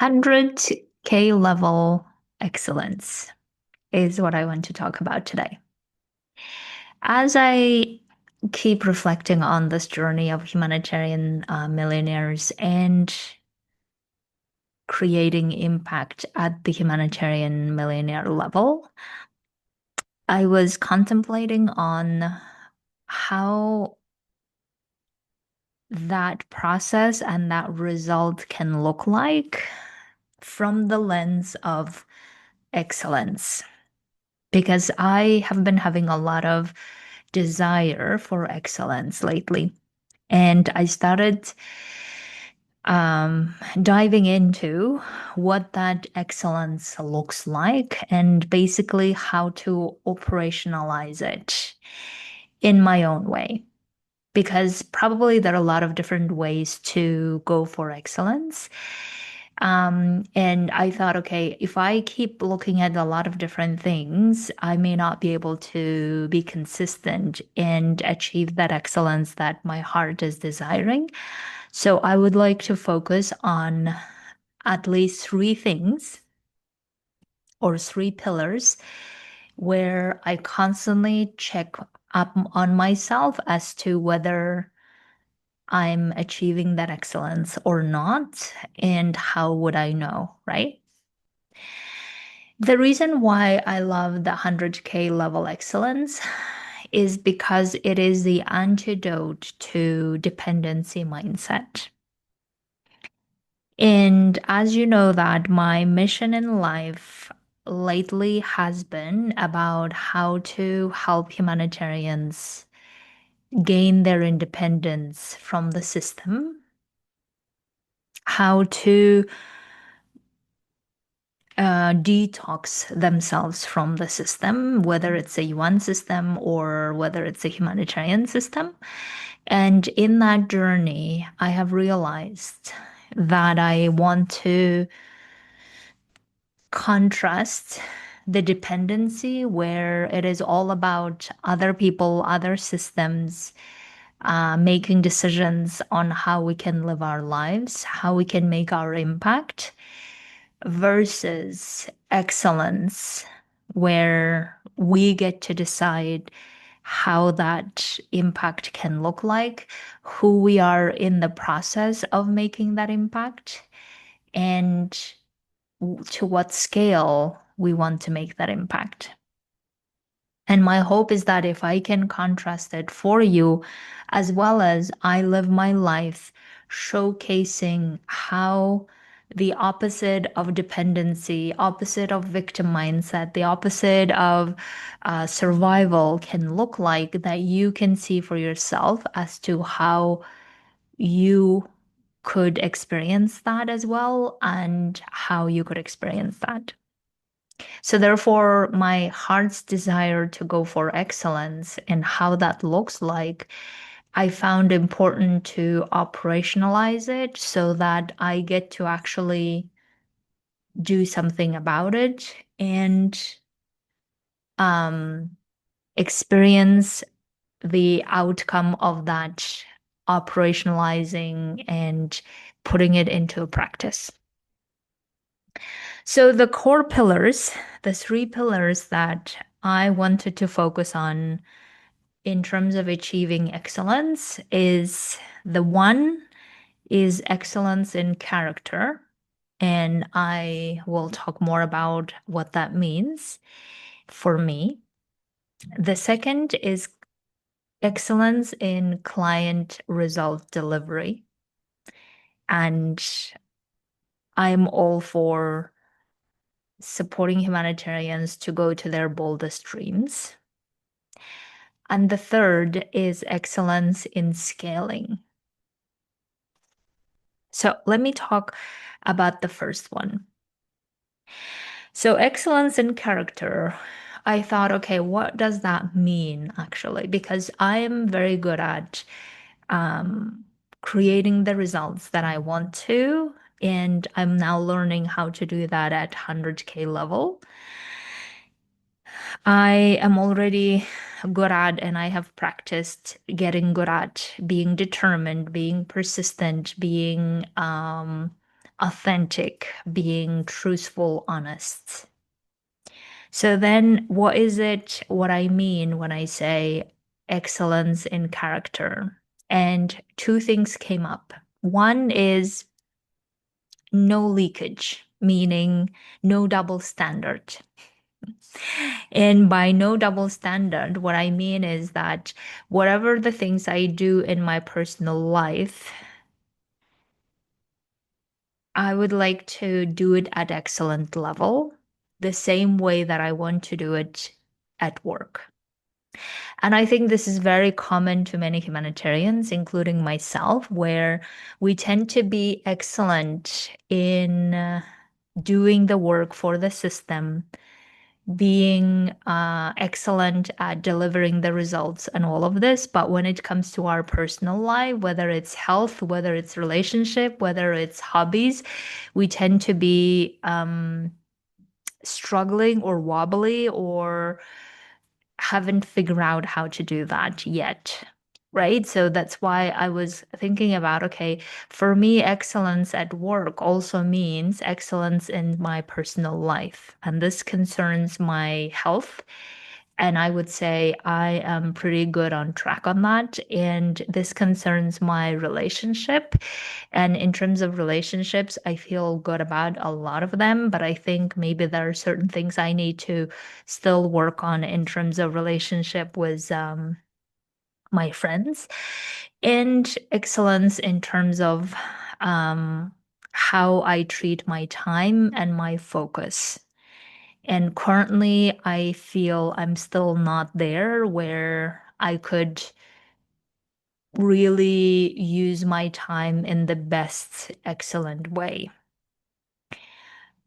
100K level excellence is what I want to talk about today. As I keep reflecting on this journey of humanitarian millionaires and creating impact at the humanitarian millionaire level, I was contemplating on how that process and that result can look like from the lens of excellence. Because I have been having a lot of desire for excellence lately. And I started diving into what that excellence looks like and basically how to operationalize it in my own way. Because probably there are a lot of different ways to go for excellence. And I thought, okay, if I keep looking at a lot of different things, I may not be able to be consistent and achieve that excellence that my heart is desiring. So I would like to focus on at least three things or three pillars where I constantly check up on myself as to whether I'm achieving that excellence or not, and how would I know, right? The reason why I love the 100K level excellence is because it is the antidote to dependency mindset. And as you know that my mission in life lately has been about how to help humanitarians gain their independence from the system, how to detox themselves from the system, whether it's a UN system or whether it's a humanitarian system. And in that journey, I have realized that I want to contrast the dependency where it is all about other people, other systems, making decisions on how we can live our lives, how we can make our impact versus excellence, where we get to decide how that impact can look like, who we are in the process of making that impact, and to what scale we want to make that impact. And my hope is that if I can contrast it for you, as well as I live my life showcasing how the opposite of dependency, opposite of victim mindset, the opposite of survival can look like, that you can see for yourself as to how you could experience that as well and how you could experience that. So therefore, my heart's desire to go for excellence and how that looks like, I found important to operationalize it so that I get to actually do something about it and um, experience the outcome of that operationalizing and putting it into practice. So the core pillars, the three pillars that I wanted to focus on in terms of achieving excellence is the one is excellence in character. And I will talk more about what that means for me. The second is excellence in client result delivery. And I'm all for supporting humanitarians to go to their boldest dreams. And the third is excellence in scaling. So let me talk about the first one. So, excellence in character. I thought, okay, what does that mean actually? Because I am very good at um, creating the results that I want to, and I'm now learning how to do that at 100K level. I am already good at, and I have practiced getting good at being determined, being persistent, being authentic, being truthful, honest. So then what I mean when I say excellence in character? And two things came up. One is no leakage, meaning no double standard. And by no double standard, what I mean is that whatever the things I do in my personal life, I would like to do it at excellent level, the same way that I want to do it at work. And I think this is very common to many humanitarians, including myself, where we tend to be excellent in doing the work for the system, being excellent at delivering the results and all of this. But when it comes to our personal life, whether it's health, whether it's relationship, whether it's hobbies, we tend to be struggling or wobbly or haven't figured out how to do that yet. Right. So that's why I was thinking about, okay, for me, excellence at work also means excellence in my personal life. And this concerns my health. And I would say I am pretty good on track on that. And this concerns my relationship. And in terms of relationships, I feel good about a lot of them, but I think maybe there are certain things I need to still work on in terms of relationship with my friends and excellence in terms of um, how I treat my time and my focus. And currently, I feel I'm still not there where I could really use my time in the best, excellent way.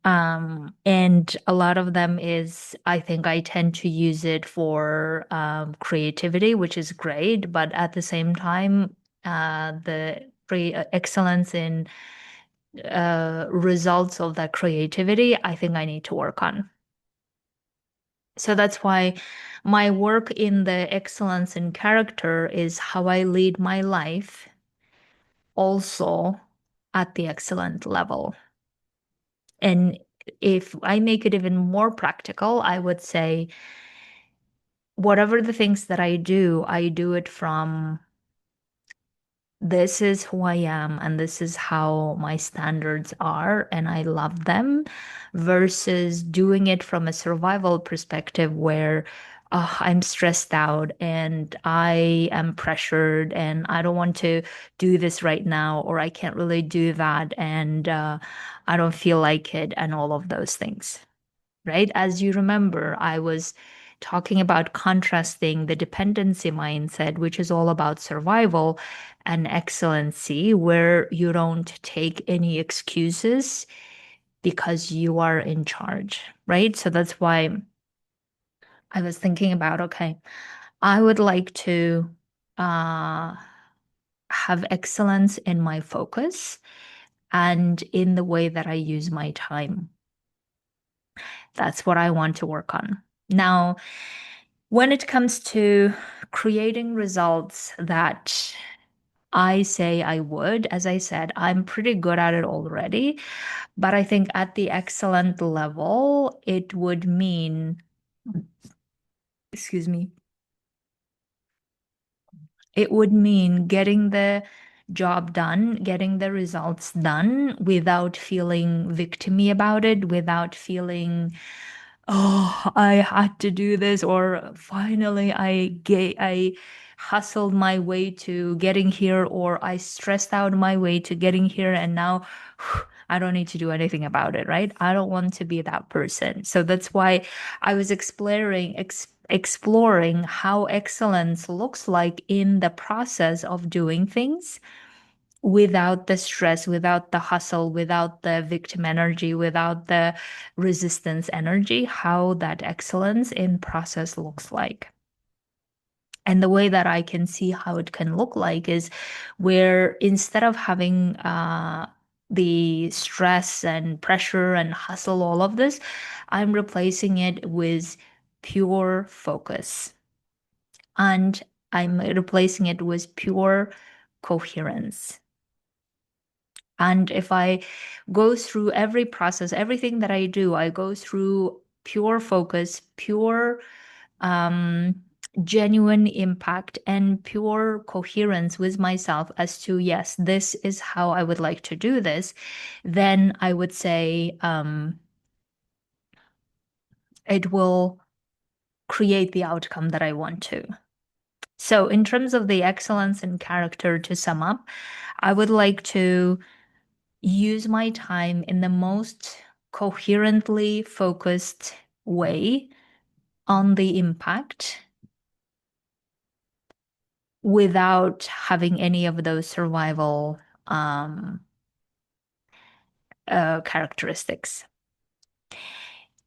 And a lot of them is, I think I tend to use it for creativity, which is great, but at the same time, the excellence in results of that creativity, I think I need to work on. So that's why my work in the excellence in character is how I lead my life, also at the excellent level. And if I make it even more practical, I would say whatever the things that I do it from this is who I am and this is how my standards are and I love them versus doing it from a survival perspective where I'm stressed out and I am pressured and I don't want to do this right now or I can't really do that and I don't feel like it and all of those things. Right? As you remember, I was talking about contrasting the dependency mindset, which is all about survival, and excellency, where you don't take any excuses because you are in charge, right? So that's why I was thinking about, okay, I would like to uh, have excellence in my focus and in the way that I use my time. That's what I want to work on. Now, when it comes to creating results that I say I would, as I said, I'm pretty good at it already. But I think at the excellent level, it would mean, excuse me, it would mean getting the job done, getting the results done without feeling victimy about it, without feeling oh, I had to do this, or finally I hustled my way to getting here, or I stressed out my way to getting here, and now I don't need to do anything about it, right? I don't want to be that person. So that's why I was exploring how excellence looks like in the process of doing things without the stress, without the hustle, without the victim energy, without the resistance energy, how that excellence in process looks like. And the way that I can see how it can look like is where instead of having the stress and pressure and hustle, all of this, I'm replacing it with pure focus. And I'm replacing it with pure coherence. And if I go through every process, everything that I do, I go through pure focus, pure um, genuine impact, and pure coherence with myself as to, yes, this is how I would like to do this, then I would say it will create the outcome that I want to. So, in terms of the excellence in character, to sum up, I would like to use my time in the most coherently focused way on the impact without having any of those survival characteristics.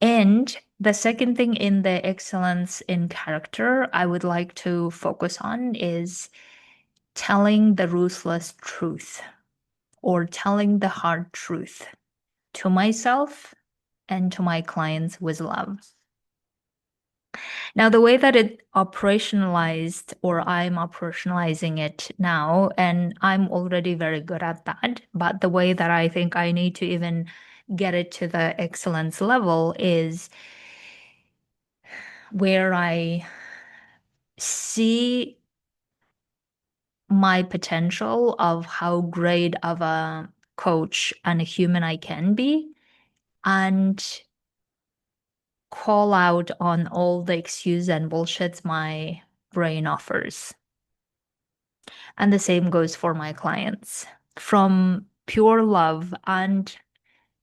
And the second thing in the excellence in character I would like to focus on is telling the ruthless truth or telling the hard truth to myself and to my clients with love. Now, the way that it operationalized, or I'm operationalizing it now, and I'm already very good at that, but the way that I think I need to even get it to the excellence level is where I see my potential of how great of a coach and a human I can be, and call out on all the excuse and bullshits my brain offers. And the same goes for my clients. From pure love and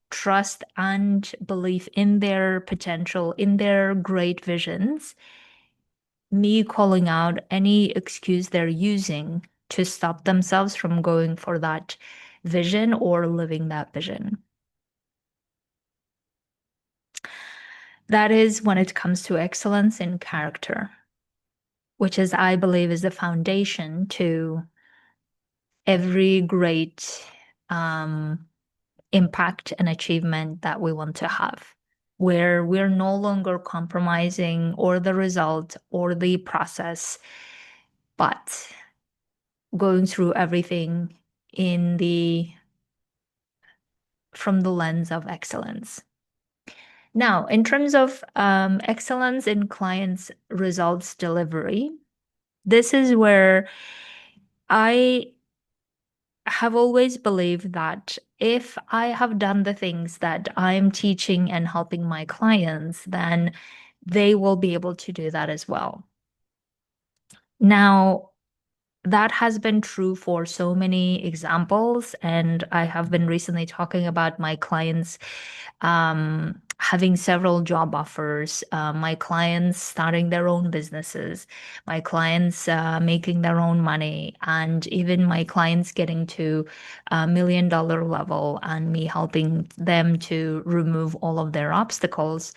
trust and belief in their potential, in their great visions, me calling out any excuse they're using to stop themselves from going for that vision or living that vision. That is when it comes to excellence in character, which is, I believe, is the foundation to every great impact and achievement that we want to have, where we're no longer compromising or the result or the process, but going through everything in the from the lens of excellence. Now, in terms of excellence in clients' results delivery, this is where I have always believed that if I have done the things that I'm teaching and helping my clients, then they will be able to do that as well. Now, that has been true for so many examples, and I have been recently talking about my clients having several job offers, my clients starting their own businesses, my clients making their own money, and even my clients getting to $1 million level and me helping them to remove all of their obstacles.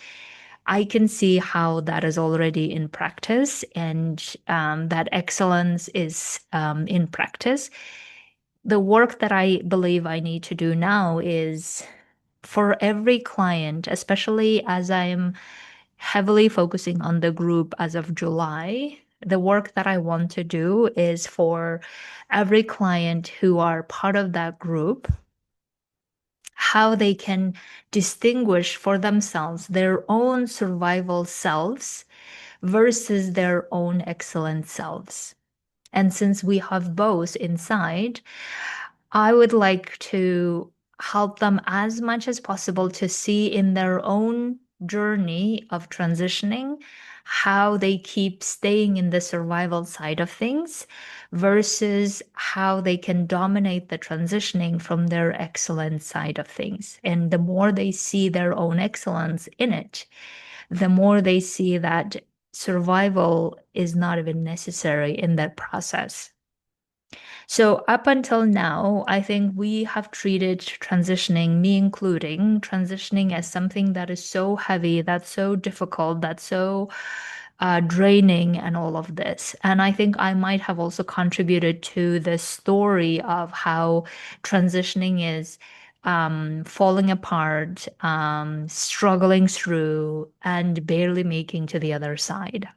I can see how that is already in practice, and that excellence is in practice. The work that I believe I need to do now is for every client, especially as I'm heavily focusing on the group as of July, the work that I want to do is for every client who are part of that group, how they can distinguish for themselves their own survival selves versus their own excellent selves. And since we have both inside, I would like to help them as much as possible to see in their own journey of transitioning how they keep staying in the survival side of things versus how they can dominate the transitioning from their excellent side of things. And the more they see their own excellence in it, the more they see that survival is not even necessary in that process. So, up until now, I think we have treated transitioning, me including, transitioning as something that is so heavy, that's so difficult, that's so draining, and all of this. And I think I might have also contributed to the story of how transitioning is falling apart, struggling through, and barely making to the other side.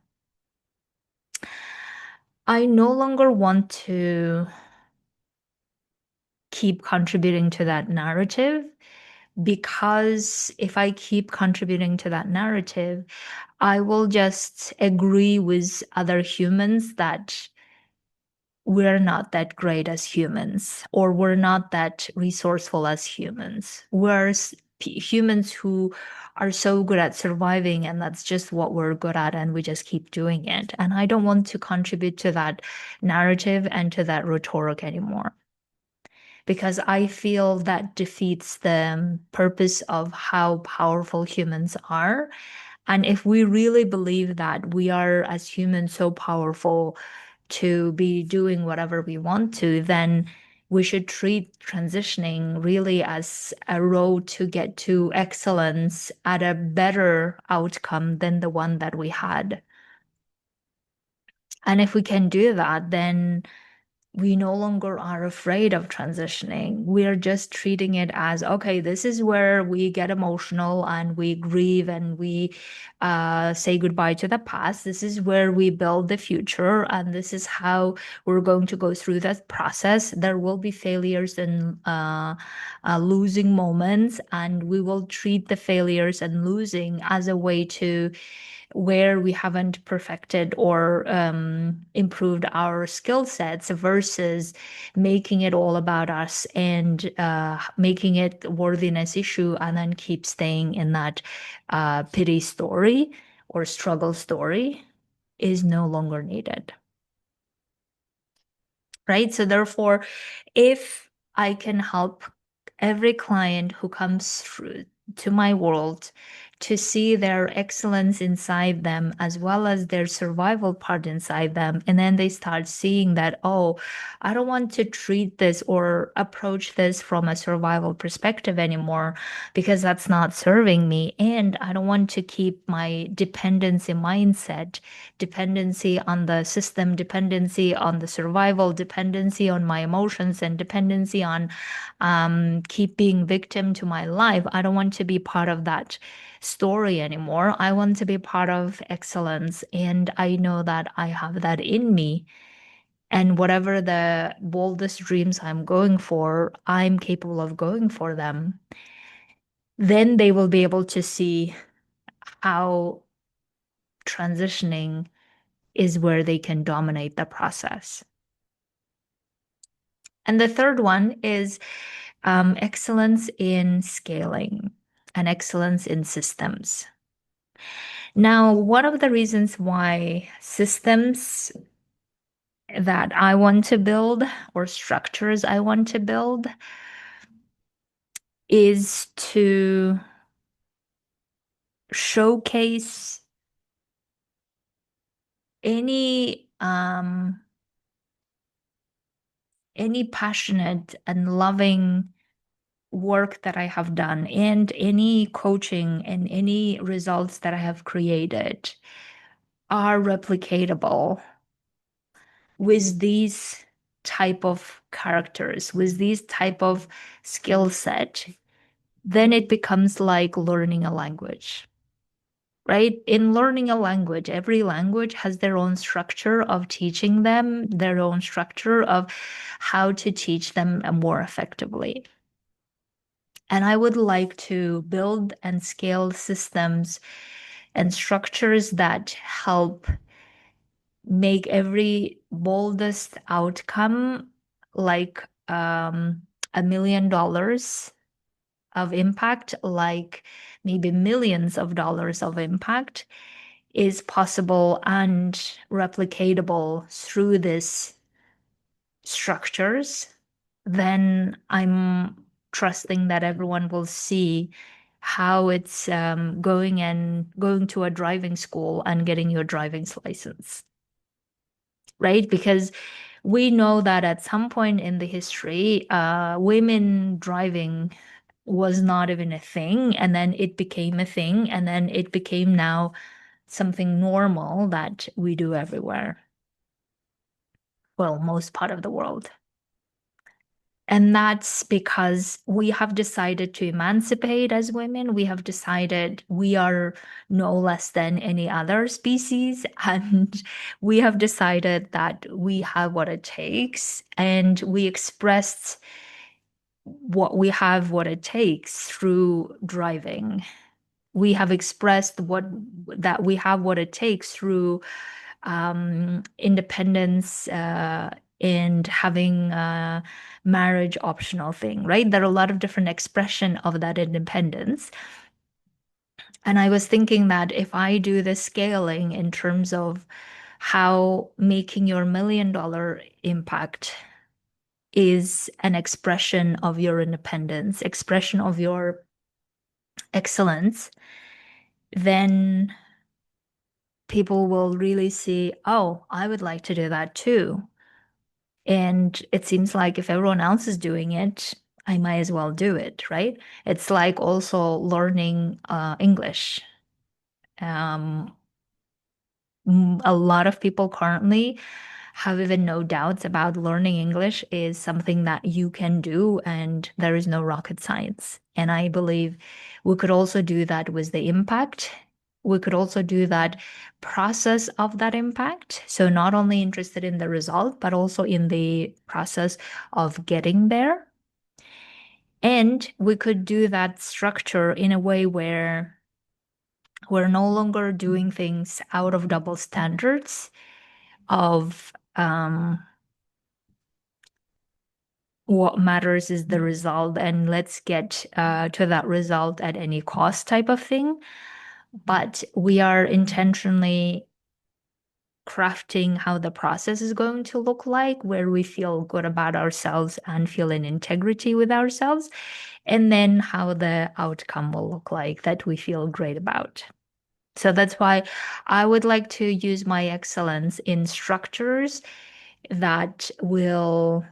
I no longer want to keep contributing to that narrative, because if I keep contributing to that narrative, I will just agree with other humans that we're not that great as humans, or we're not that resourceful as humans. Humans who are so good at surviving, and that's just what we're good at, and we just keep doing it. And I don't want to contribute to that narrative and to that rhetoric anymore, because I feel that defeats the purpose of how powerful humans are. And if we really believe that we are, as humans, so powerful to be doing whatever we want to, then we should treat transitioning really as a road to get to excellence at a better outcome than the one that we had. And if we can do that, then we no longer are afraid of transitioning. We're just treating it as, okay, this is where we get emotional and we grieve and we say goodbye to the past. This is where we build the future. And this is how we're going to go through that process. There will be failures and losing moments, and we will treat the failures and losing as a way to where we haven't perfected or improved our skill sets, versus making it all about us and making it a worthiness issue, and then keep staying in that pity story or struggle story is no longer needed. Right? So therefore, if I can help every client who comes through to my world to see their excellence inside them as well as their survival part inside them, and then they start seeing that, oh, I don't want to treat this or approach this from a survival perspective anymore, because that's not serving me. And I don't want to keep my dependency mindset, dependency on the system, dependency on the survival, dependency on my emotions, and dependency on keep being victim to my life. I don't want to be part of that story anymore. I want to be part of excellence. And I know that I have that in me. And whatever the boldest dreams I'm going for, I'm capable of going for them. Then they will be able to see how transitioning is where they can dominate the process. And the third one is excellence in scaling and excellence in systems. Now, one of the reasons why systems that I want to build or structures I want to build is to showcase any passionate and loving work that I have done, and any coaching and any results that I have created are replicatable with these type of characters, with these type of skill set. Then it becomes like learning a language. Right? In learning a language, every language has their own structure of teaching them, their own structure of how to teach them more effectively. And I would like to build and scale systems and structures that help make every boldest outcome like $1 million of impact, like maybe millions of dollars of impact, is possible and replicatable through these structures. Then I'm trusting that everyone will see how it's going to a driving school and getting your driving license, right? Because we know that at some point in the history, women driving was not even a thing, and then it became a thing, and then it became now something normal that we do everywhere. Well, most part of the world. And that's because we have decided to emancipate as women. We have decided we are no less than any other species. And we have decided that we have what it takes. And we expressed what it takes through driving. We have expressed what that we have what it takes through independence and having a marriage optional thing, right? There are a lot of different expression of that independence. And I was thinking that if I do the scaling in terms of how making your $1 million impact is an expression of your independence, expression of your excellence, then people will really see, oh, I would like to do that too. And it seems like if everyone else is doing it, I might as well do it, right? It's like also learning English. Um, a lot of people currently have even no doubts about learning English is something that you can do, and there is no rocket science. And I believe we could also do that with the impact. We could also do that process of that impact. So not only interested in the result, but also in the process of getting there. And we could do that structure in a way where we're no longer doing things out of double standards of what matters is the result, and let's get to that result at any cost type of thing. But we are intentionally crafting how the process is going to look like, where we feel good about ourselves and feel in integrity with ourselves, and then how the outcome will look like that we feel great about. So that's why I would like to use my excellence in structures that will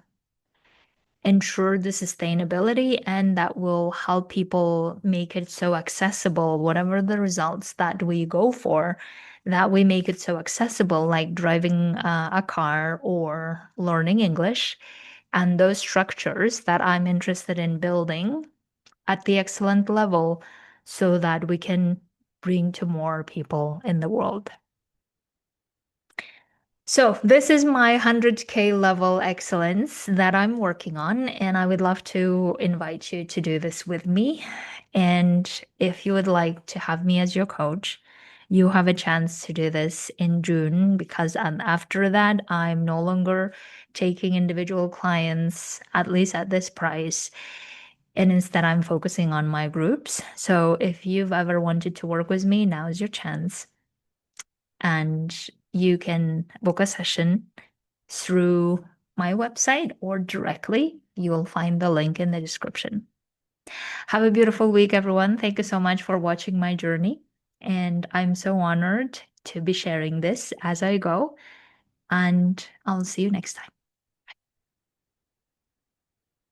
ensure the sustainability and that will help people make it so accessible, whatever the results that we go for, that we make it so accessible, like driving a car or learning English. And those structures that I'm interested in building at the excellent level so that we can bring to more people in the world. So this is my 100K level excellence that I'm working on, and I would love to invite you to do this with me. And if you would like to have me as your coach, you have a chance to do this in June because after that, I'm no longer taking individual clients, at least at this price. And instead, I'm focusing on my groups. So if you've ever wanted to work with me, now is your chance, and you can book a session through my website or directly. You will find the link in the description. Have a beautiful week, everyone. Thank you so much for watching my journey. And I'm so honored to be sharing this as I go. And I'll see you next time.